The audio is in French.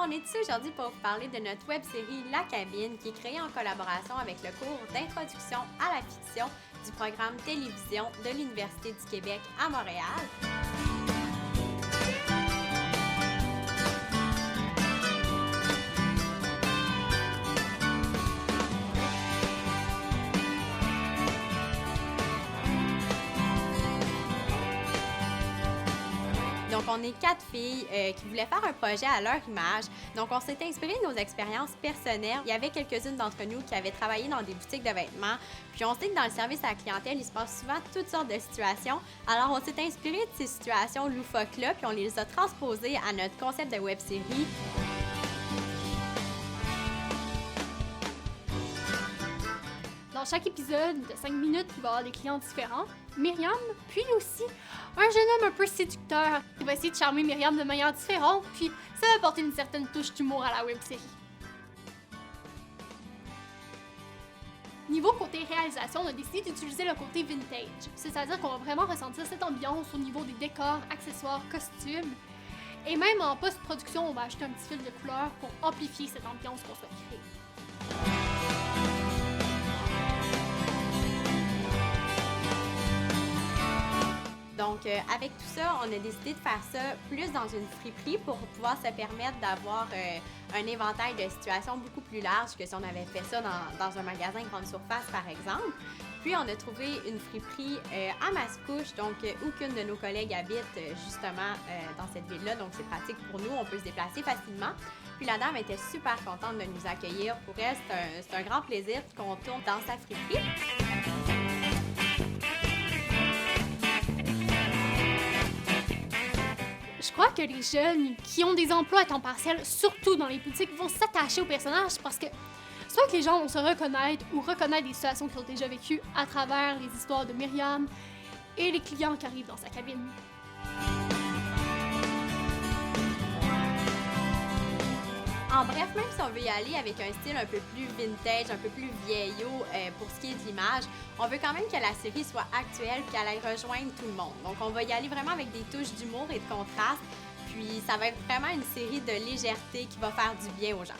on est ici aujourd'hui pour vous parler de notre web-série La Cabine qui est créée en collaboration avec le cours d'introduction à la fiction du programme télévision de l'Université du Québec à Montréal. Donc, on est 4 filles qui voulaient faire un projet à leur image. Donc, on s'est inspiré de nos expériences personnelles. Il y avait quelques-unes d'entre nous qui avaient travaillé dans des boutiques de vêtements. Puis, on sait que dans le service à la clientèle, il se passe souvent toutes sortes de situations. Alors, on s'est inspiré de ces situations loufoques-là, puis on les a transposées à notre concept de web-série. Dans chaque épisode de 5 minutes, il va y avoir des clients différents. Myriam, puis aussi un jeune homme un peu séducteur qui va essayer de charmer Myriam de manière différente, puis ça va apporter une certaine touche d'humour à la web-série. Niveau côté réalisation, on a décidé d'utiliser le côté vintage, c'est-à-dire qu'on va vraiment ressentir cette ambiance au niveau des décors, accessoires, costumes. Et même en post-production, on va ajouter un petit fil de couleur pour amplifier cette ambiance qu'on souhaite créer. Donc, avec tout ça, on a décidé de faire ça plus dans une friperie pour pouvoir se permettre d'avoir un éventail de situations beaucoup plus large que si on avait fait ça dans un magasin grande surface, par exemple. Puis, on a trouvé une friperie à Mascouche, donc aucune de nos collègues habite justement dans cette ville-là, donc c'est pratique pour nous, on peut se déplacer facilement. Puis, la dame était super contente de nous accueillir. Pour elle, c'est un grand plaisir qu'on tourne dans sa friperie. Je crois que les jeunes qui ont des emplois à temps partiel, surtout dans les boutiques, vont s'attacher aux personnages parce que soit que les gens vont se reconnaître ou reconnaître des situations qu'ils ont déjà vécues à travers les histoires de Myriam et les clients qui arrivent dans sa cabine. En bref, même si on veut y aller avec un style un peu plus vintage, un peu plus vieillot pour ce qui est de l'image, on veut quand même que la série soit actuelle et qu'elle aille rejoindre tout le monde. Donc, on va y aller vraiment avec des touches d'humour et de contraste. Puis, ça va être vraiment une série de légèreté qui va faire du bien aux gens.